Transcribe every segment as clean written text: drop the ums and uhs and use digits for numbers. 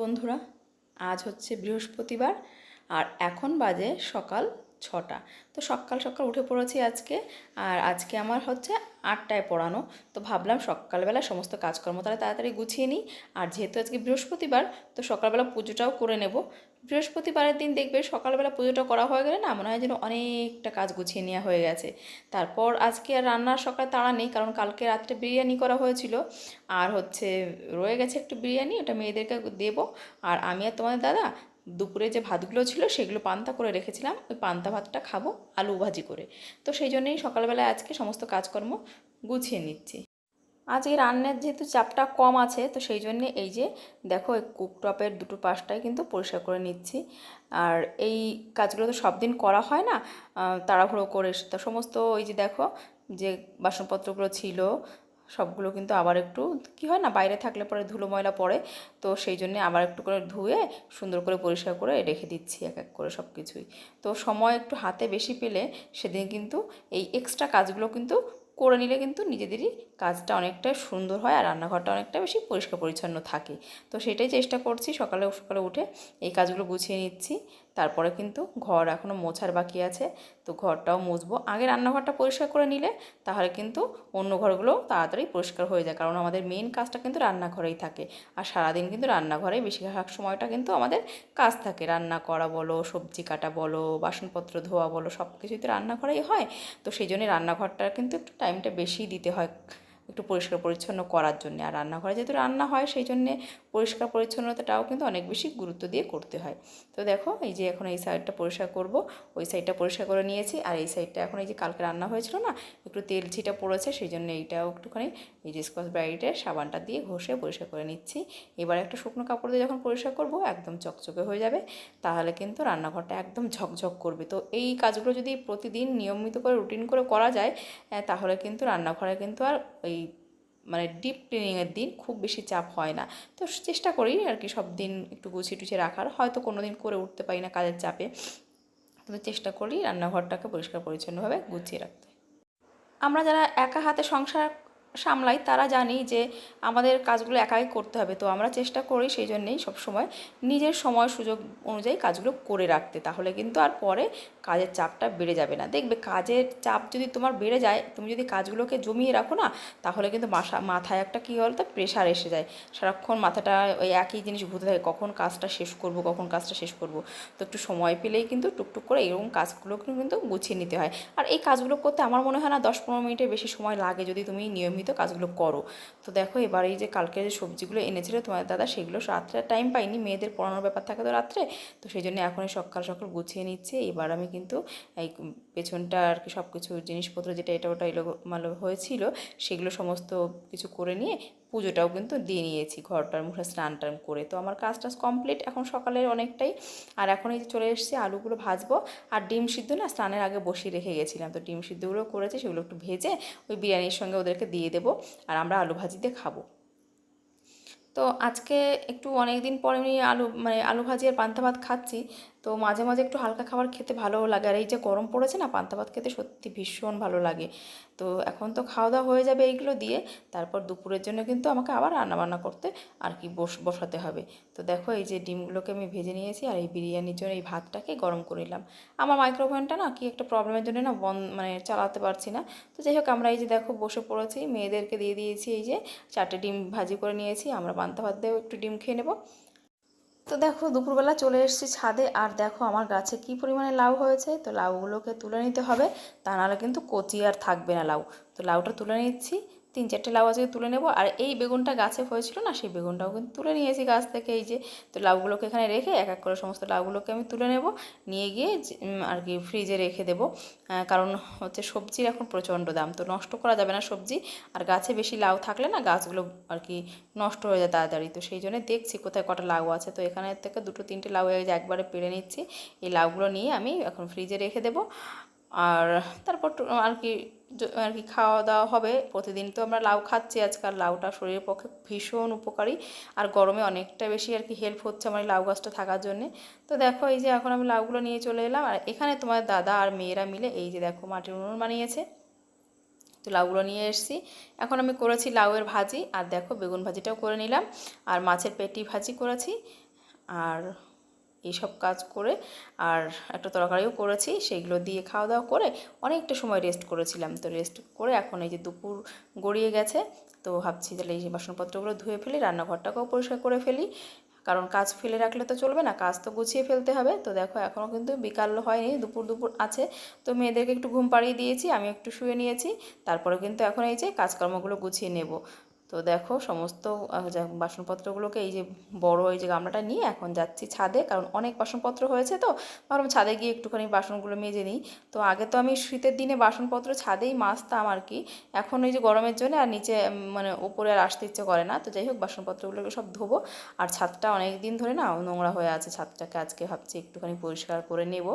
বন্ধুরা, আজ হচ্ছে বৃহস্পতিবার আর এখন বাজে সকাল 6টা। তো সকাল সকাল উঠে পড়েছি আজকে। আর আজকে আমার হচ্ছে 8টায় পড়ানো। তো ভাবলাম সকালবেলা সমস্ত কাজকর্ম তাহলে তাড়াতাড়ি গুছিয়ে নিই। আর যেহেতু আজকে বৃহস্পতিবার, তো সকালবেলা পুজোটাও করে নেব। বৃহস্পতিবারের দিন দেখবে সকালবেলা পুজোটা করা হয়ে গেলে না মনে হয় যেন অনেকটা কাজ গুছিয়ে নেওয়া হয়ে গেছে। তারপর আজকে আর রান্নার সকালে তাড়া নেই, কারণ কালকে রাত্রে বিরিয়ানি করা হয়েছিল। আর হচ্ছে রয়ে গেছে একটু বিরিয়ানি, ওটা মেয়েদেরকে দেবো। আর আমি আর তোমাদের দাদা দুপুরে যে ভাতগুলো ছিল সেগুলো পান্তা করে রেখেছিলাম, ওই পান্তা ভাতটা খাবো আলু ভাজি করে। তো সেই জন্যই সকালবেলায় আজকে সমস্ত কাজকর্ম গুছিয়ে নিচ্ছি। আজ এই রান্নার যেহেতু চাপটা কম আছে, তো সেই জন্যে এই যে দেখো এই কুকটপের দুটো পাশটাই কিন্তু পরিষ্কার করে নিচ্ছি। আর এই কাজগুলো তো সব দিন করা হয় না, তাড়াহুড়ো করে। তো সমস্ত ওই যে দেখো যে বাসনপত্রগুলো ছিল সবগুলো কিন্তু আবার একটু কি হয় না, বাইরে থাকলে পরে ধুলো ময়লা পড়ে। তো সেই জন্যে আবার একটু করে ধুয়ে সুন্দর করে পরিষ্কার করে রেখে দিচ্ছি এক এক করে সব কিছুই। তো সময় একটু হাতে বেশি পেলে সেদিন কিন্তু এই এক্সট্রা কাজগুলো কিন্তু করে নিলে কিন্তু নিজেদেরই কাজটা অনেকটা সুন্দর হয় আর রান্নাঘরটা অনেকটা বেশি পরিষ্কার পরিচ্ছন্ন থাকে। তো সেটাই চেষ্টা করছি, সকালে সকালে উঠে এই কাজগুলো গুছিয়ে নিচ্ছি। তারপরে কিন্তু ঘর এখনও মোছার বাকি আছে, তো ঘরটাও মুছবো। আগে রান্নাঘরটা পরিষ্কার করে নিলে তাহলে কিন্তু অন্য ঘরগুলো তাড়াতাড়ি পরিষ্কার হয়ে যায়, কারণ আমাদের মেন কাজটা কিন্তু রান্নাঘরেই থাকে। আর সারাদিন কিন্তু রান্নাঘরেই বেশিরভাগ সময়টা কিন্তু আমাদের কাজ থাকে। রান্না করা বলো, সবজি কাটা বলো, বাসনপত্র ধোয়া বলো, সব কিছুই তো রান্নাঘরেই হয়। তো সেই জন্যই রান্নাঘরটা কিন্তু একটু টাইমটা বেশি দিতে হয় একটু পরিষ্কার পরিচ্ছন্ন করার জন্য। আর রান্নাঘরে যেহেতু রান্না হয় সেই জন্যে পরিষ্কার পরিচ্ছন্নতাটাও কিন্তু অনেক বেশি গুরুত্ব দিয়ে করতে হয়। তো দেখো এই যে এখন এই সাইডটা পরিষ্কার করব, ওই সাইডটা পরিষ্কার করে নিয়েছি। আর এই সাইডটা এখন এই যে কালকে রান্না হয়েছিল না, একটু তেল ছিটা পড়েছে, সেই জন্য এইটাও একটুখানি এই যে স্কচ ব্রাইটের সাবানটা দিয়ে ঘষে পরিষ্কার করে নিচ্ছি। এবার একটা শুকনো কাপড় দিয়ে যখন পরিষ্কার করব একদম চকচকে হয়ে যাবে, তাহলে কিন্তু রান্নাঘরটা একদম ঝকঝক করবে। তো এই কাজগুলো যদি প্রতিদিন নিয়মিত করে রুটিন করে করা যায়, তাহলে কিন্তু রান্নাঘরে কিন্তু আর ওই মানে ডিপ ক্লিনিংয়ের দিন খুব বেশি চাপ হয় না। তো চেষ্টা করি আর কি সব দিন একটু গুছিয়ে টুছিয়ে রাখার, হয়তো কোনো দিন করে উঠতে পারি না কাজের চাপে, কিন্তু চেষ্টা করি রান্নাঘরটাকে পরিষ্কার পরিচ্ছন্নভাবে গুছিয়ে রাখতে। আমরা যারা একা হাতে সংসার সামলাই তারা জানি যে আমাদের কাজগুলো একাই করতে হবে। তো আমরা চেষ্টা করি সেই জন্যেই সবসময় নিজের সময় সুযোগ অনুযায়ী কাজগুলো করে রাখতে, তাহলে কিন্তু আর পরে কাজের চাপটা বেড়ে যাবে না। দেখবে কাজের চাপ যদি তোমার বেড়ে যায়, তুমি যদি কাজগুলোকে জমিয়ে রাখো না, তাহলে কিন্তু মাথায় একটা কী বলতো প্রেশার এসে যায়। সারাক্ষণ মাথাটা ওই একই জিনিস ঘুরতে থাকে, কখন কাজটা শেষ করব, কখন কাজটা শেষ করব। তো একটু সময় পেলেই কিন্তু টুকটুক করে এরকম কাজগুলো কিন্তু গুছিয়ে নিতে হয়। আর এই কাজগুলো করতে আমার মনে হয় না 10-15 মিনিটের বেশি সময় লাগে যদি তুমি নিয়মিত কাজগুলো করো। তো দেখো এবার এই যে কালকে যে সবজিগুলো এনেছিল তোমার দাদা, সেগুলো রাত্রে টাইম পাইনি, মেয়েদের পড়ানোর ব্যাপার থাকে তো রাত্রে। তো সেই জন্য এখনই সকাল সকাল গুছিয়ে নিচ্ছে। এবার আমি কিন্তু এই পেছনটা আর কি সব কিছু জিনিসপত্র যেটা এটা ওটা এলোমালো হয়েছিল সেগুলো সমস্ত কিছু করে নিয়ে পুজোটাও কিন্তু দিয়ে নিয়েছি, ঘরটার মুখে স্নান টান করে। তো আমার কাজ টাজ কমপ্লিট এখন সকালের অনেকটাই। আর এখন এই যে চলে এসেছি আলুগুলো ভাজবো। আর ডিম সিদ্ধ না স্নানের আগে বসিয়ে রেখে গেছিলাম, তো ডিম সিদ্ধগুলো করেছি, সেগুলো একটু ভেজে ওই বিরিয়ানির সঙ্গে ওদেরকে দিয়ে দেবো। আর আমরা আলু ভাজি দিয়ে খাবো। তো আজকে একটু অনেক দিন পরে আমি আলু ভাজি আর পান্তা ভাত খাচ্ছি। তো মাঝে মাঝে একটু হালকা খাবার খেতে ভালোও লাগে। আর এই যে গরম পড়েছে না, পান্তা ভাত খেতে সত্যি ভীষণ ভালো লাগে। তো এখন তো খাওয়া দাওয়া হয়ে যাবে এইগুলো দিয়ে, তারপর দুপুরের জন্য কিন্তু আমাকে আবার রান্নাবান্না করতে আর কি বসাতে হবে। তো দেখো এই যে ডিমগুলোকে আমি ভেজে নিয়েছি, আর এই বিরিয়ানির জন্য এই ভাতটাকে গরম করে নিলাম। আমার মাইক্রোওভেনটা না কি একটা প্রবলেমের জন্য না চালাতে পারছি না। তো যাই হোক আমরা এই যে দেখো বসে পড়েছি, মেয়েদেরকে দিয়ে দিয়েছি এই যে 4টে ডিম ভাজি করে নিয়েছি, আমরা পান্তা ভাত দিয়েও একটু ডিম খেয়ে নেব। তো দেখো দুপুরবেলা চলে এসেছি ছাদে, আর দেখো আমার গাছে কি পরিমাণে লাউ হয়েছে। তো লাউগুলোকে তুলে নিতে হবে, তা নাহলে কিন্তু কচি আর থাকবে না লাউ। তো লাউটা তুলে নিচ্ছি, 3-4টে লাউ আজকে তুলে নেব। আর এই বেগুনটা গাছে হয়েছিল না, সেই বেগুনটাও কিন্তু তুলে নিয়েছি গাছ থেকে এই যে। তো লাউগুলোকে এখানে রেখে এক এক করে সমস্ত লাউগুলোকে আমি তুলে নেব, নিয়ে গিয়ে আর কি ফ্রিজে রেখে দেবো। কারণ হচ্ছে সবজির এখন প্রচণ্ড দাম, তো নষ্ট করা যাবে না সবজি। আর গাছে বেশি লাউ থাকলে না গাছগুলো আর কি নষ্ট হয়ে যায় তাড়াতাড়ি। তো সেই জন্য দেখছি কোথায় কটা লাউ আছে, তো এখানে থেকে 2-3টে লাউ এই যে একবারে পেরে নিচ্ছি। এই লাউগুলো নিয়ে আমি এখন ফ্রিজে রেখে দেবো। আর তারপর আর কি খাওয়া দাওয়া হবে। প্রতিদিন তো আমরা লাউ খাচ্ছি, আজকাল লাউটা শরীরের পক্ষে ভীষণ উপকারী। আর গরমে অনেকটা বেশি আর কি হেল্প হচ্ছে আমার এই লাউ গাছটা থাকার জন্যে। তো দেখো এই যে এখন আমি লাউগুলো নিয়ে চলে এলাম। আর এখানে তোমার দাদা আর মেয়েরা মিলে এই যে দেখো মাটির উনুন বানিয়েছে। তো লাউগুলো নিয়ে এসেছি, এখন আমি করেছি লাউয়ের ভাজি। আর দেখো বেগুন ভাজিটাও করে নিলাম, আর মাছের পেটি ভাজি করেছি। আর এইসব কাজ করে আর একটা তরকারিও করেছি, সেইগুলো দিয়ে খাওয়া দাওয়া করে অনেকটা সময় রেস্ট করেছিলাম। তো রেস্ট করে এখন এই যে দুপুর গড়িয়ে গেছে, তো ভাবছি তাহলে এই বাসনপত্রগুলো ধুয়ে ফেলি, রান্নাঘরটাকেও পরিষ্কার করে ফেলি, কারণ কাজ ফেলে রাখলে তো চলবে না, কাজ তো গুছিয়ে ফেলতে হবে। তো দেখো এখনও কিন্তু বিকাল হয়নি, দুপুর দুপুর আছে। তো মেয়েদেরকে একটু ঘুম পাড়িয়ে দিয়েছি, আমি একটু শুয়ে নিয়েছি, তারপরে কিন্তু এখন এই যে কাজকর্মগুলো গুছিয়ে নেব। তো দেখো সমস্ত বাসনপত্রগুলোকে এই যে বড় এই যে গামলাটা নিয়ে এখন যাচ্ছি ছাদে, কারণ অনেক বাসনপত্র হয়েছে। তো ভাবলাম ছাদে গিয়ে একটুখানি বাসনগুলো মেজে নিই। তো আগে তো আমি শীতের দিনে বাসনপত্র ছাদেই মাজতাম আর কি, এখন এই যে গরমের জন্য আর নিচে মানে উপরে আর আসতে ইচ্ছে করে না। তো যাই হোক বাসনপত্রগুলোকে সব ধোবো। আর ছাদটা অনেক দিন ধরে না নোংরা হয়ে আছে, ছাদটাকে আজকে ভাবছি একটুখানি পরিষ্কার করে নেব।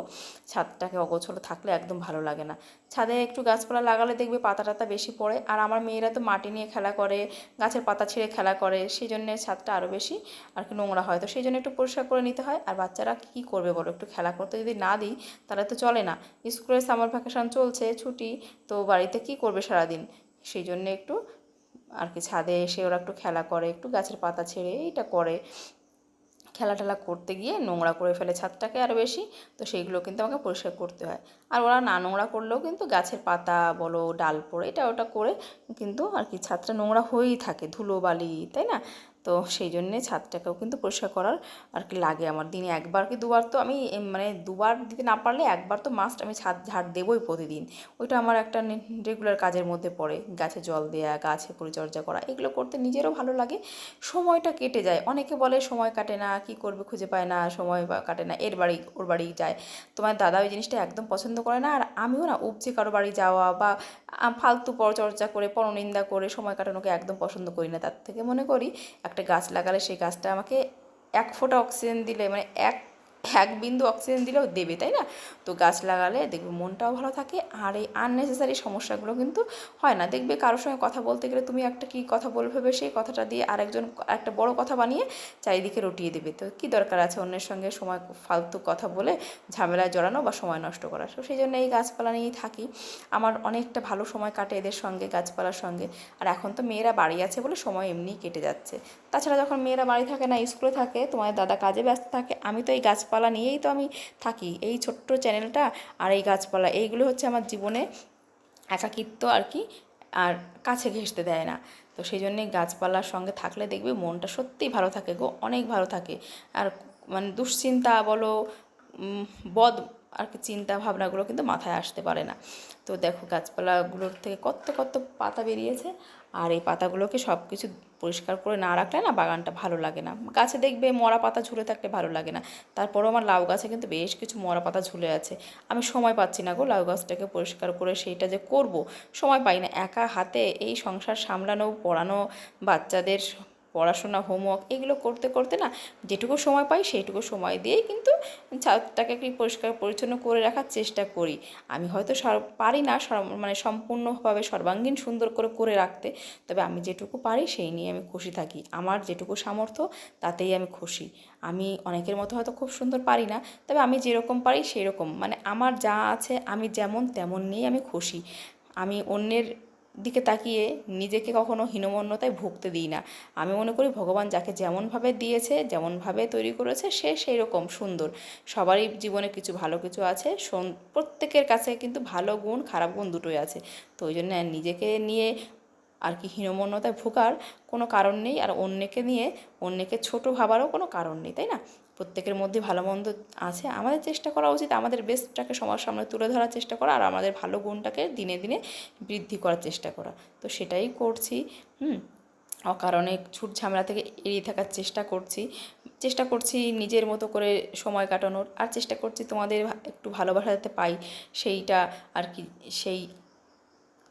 ছাদটাকে অগোছালো থাকলে একদম ভালো লাগে না। ছাদে একটু গাছপালা লাগালে দেখবে পাতা টাতা বেশি পড়ে, আর আমার মেয়েরা তো মাটি নিয়ে খেলা করে, গাছের পাতা ছিঁড়ে খেলা করে, সেই জন্যে ছাদটা আরও বেশি আর কি নোংরা হয়। তো সেই জন্য একটু পরিষ্কার করে নিতে হয়। আর বাচ্চারা কী করবে বলো, একটু খেলা করতে যদি না দিই তাহলে তো চলে না। স্কুলের সামার ভ্যাকেশন চলছে, ছুটি, তো বাড়িতে কী করবে সারাদিন, সেই জন্যে একটু আর কি ছাদে এসে ওরা একটু খেলা করে, একটু গাছের পাতা ছেড়ে এইটা করে, খেলা টেলা করতে গিয়ে নোংরা করে ফেলে ছাদটাকে আরও বেশি। তো সেইগুলো কিন্তু আমাকে পরিষ্কার করতে হয়। আর ওরা না নোংরা করলেও কিন্তু গাছের পাতা বলো, ডাল পড়ে, এটা ওটা করে কিন্তু আর কি ছাদটা নোংরা হয়েই থাকে, ধুলো বালি, তাই না? তো সেই জন্যে ছাদটাকেও কিন্তু পরিষ্কার করার আর কি লাগে আমার। দিনে একবার কি দুবার তো আমি মানে দুবার দিতে না পারলে একবার তো মাস্ট আমি ছাদ ঝাড় দেবই প্রতিদিন। ওইটা আমার একটা রেগুলার কাজের মধ্যে পড়ে। গাছে জল দেওয়া, গাছে পরিচর্যা করা, এগুলো করতে নিজেরও ভালো লাগে, সময়টা কেটে যায়। অনেকে বলে সময় কাটে না, কি করবে খুঁজে পায় না, সময় কাটে না, এর বাড়ি ওর বাড়ি যায়। তোমার দাদা ওই জিনিসটা একদম পছন্দ করে না, আর আমিও না উপচে কারো বাড়ি যাওয়া বা ফালতু পরচর্চা করে পরনিন্দা করে সময় কাটানোকে একদম পছন্দ করি না। তার থেকে মনে করি একটা গাছ লাগালে সেই গাছটা আমাকে এক ফোঁটা অক্সিজেন দিলে, মানে এক এক বিন্দু অক্সিজেন দিলেও দেবে, তাই না? তো গাছ লাগালে দেখবে মনটাও ভালো থাকে, আর এই আননেসেসারি সমস্যাগুলো কিন্তু হয় না। দেখবে কারোর সঙ্গে কথা বলতে গেলে তুমি একটা কী কথা বলবে ভেবে সেই কথাটা দিয়ে আরেকজন একটা বড় কথা বানিয়ে চারিদিকে রটিয়ে দেবে। তো কী দরকার আছে অন্যের সঙ্গে সময় ফালতু কথা বলে ঝামেলায় জড়ানো বা সময় নষ্ট করা? তো সেই জন্য এই গাছপালা নিয়েই থাকি। আমার অনেকটা ভালো সময় কাটে এদের সঙ্গে, গাছপালার সঙ্গে। আর এখন তো মেয়েরা বাড়ি আছে বলে সময় এমনিই কেটে যাচ্ছে। তাছাড়া যখন মেয়েরা বাড়ি থাকে না, স্কুলে থাকে, তোমার দাদা কাজে ব্যস্ত থাকে, আমি তো এই গাছপালা নিয়েই তো আমি থাকি। এই ছোট্ট চ্যানেলটা আর এই গাছপালা, এইগুলো হচ্ছে আমার জীবনে একাকিত্ব আর কি, আর কাছে ঘেঁষতে দেয় না। তো সেই জন্যে গাছপালার সঙ্গে থাকলে দেখবে মনটা সত্যিই ভালো থাকে গো, অনেক ভালো থাকে। আর মানে দুশ্চিন্তা বলো, বদ আর কি চিন্তা ভাবনাগুলো কিন্তু মাথায় আসতে পারে না। তো দেখো গাছপালাগুলোর থেকে কত কত পাতা বেরিয়েছে, আর এই পাতাগুলোকে সব কিছু পরিষ্কার করে না রাখলে না বাগানটা ভালো লাগে না। গাছে দেখবে মরা পাতা ঝুলে থাকলে ভালো লাগে না। তারপরেও আমার লাউ গাছে কিন্তু বেশ কিছু মরা পাতা ঝুলে আছে। আমি সময় পাচ্ছি না গো লাউ গাছটাকে পরিষ্কার করে সেইটা যে করব, সময় পাই না। একা হাতে এই সংসার সামলানো, পড়ানো, বাচ্চাদের পড়াশোনা, হোমওয়ার্ক, এগুলো করতে করতে না যেটুকু সময় পাই সেইটুকু সময় দিয়েই কিন্তু ছাদটাকে একটু পরিষ্কার পরিচ্ছন্ন করে রাখার চেষ্টা করি। আমি হয়তো পারি না মানে সম্পূর্ণভাবে সর্বাঙ্গীন সুন্দর করে করে রাখতে, তবে আমি যেটুকু পারি সেই নিয়ে আমি খুশি থাকি। আমার যেটুকু সামর্থ্য তাতেই আমি খুশি। আমি অনেকের মতো হয়তো খুব সুন্দর পারি না, তবে আমি যেরকম পারি সেই রকম, মানে আমার যা আছে আমি যেমন তেমন নিয়েই আমি খুশি। আমি অন্যের দিকে তাকিয়ে নিজেকে কখনো হীনমন্যতায় ভুগতে দিই না। আমি মনে করি ভগবান যাকে যেমনভাবে দিয়েছে, যেমনভাবে তৈরি করেছে, সে সেই রকম সুন্দর। সবারই জীবনে কিছু ভালো কিছু আছে, প্রত্যেকের কাছে কিন্তু ভালো গুণ খারাপ গুণ দুটোই আছে। তো ওই জন্য নিজেকে নিয়ে আর কি হীনমন্যতায় ভোগার কোনো কারণ নেই, আর অন্যকে নিয়ে অন্যকে ছোট ভাবারও কোনো কারণ নেই, তাই না? প্রত্যেকের মধ্যে ভালো মন্দ আছে, আমাদের চেষ্টা করা উচিত আমাদের বেস্টটাকে সবার সামনে তুলে ধরার চেষ্টা করা, আর আমাদের ভালো গুণটাকে দিনে দিনে বৃদ্ধি করার চেষ্টা করা। তো সেটাই করছি। অকারণে ছুট ঝামেলা থেকে এড়িয়ে থাকার চেষ্টা করছি নিজের মতো করে সময় কাটানোর, আর চেষ্টা করছি তোমাদের একটু ভালোবাসা যাতে পাই সেইটা আর কি। সেই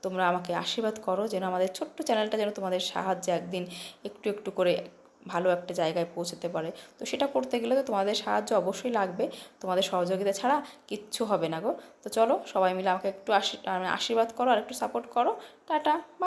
তোমরা আমাকে আশীর্বাদ করো যেন আমাদের ছোট্ট চ্যানেলটা যেন তোমাদের সাহায্যে একদিন একটু একটু করে ভালো একটা জায়গায় পৌঁছতে পারে। তো সেটা করতে গেলে তো তোমাদের সাহায্য অবশ্যই লাগবে, তোমাদের সহযোগিতা ছাড়া কিচ্ছু হবে না গো। তো চলো সবাই মিলে আমাকে একটু আশীর্বাদ করো আর একটু সাপোর্ট করো। টাটা।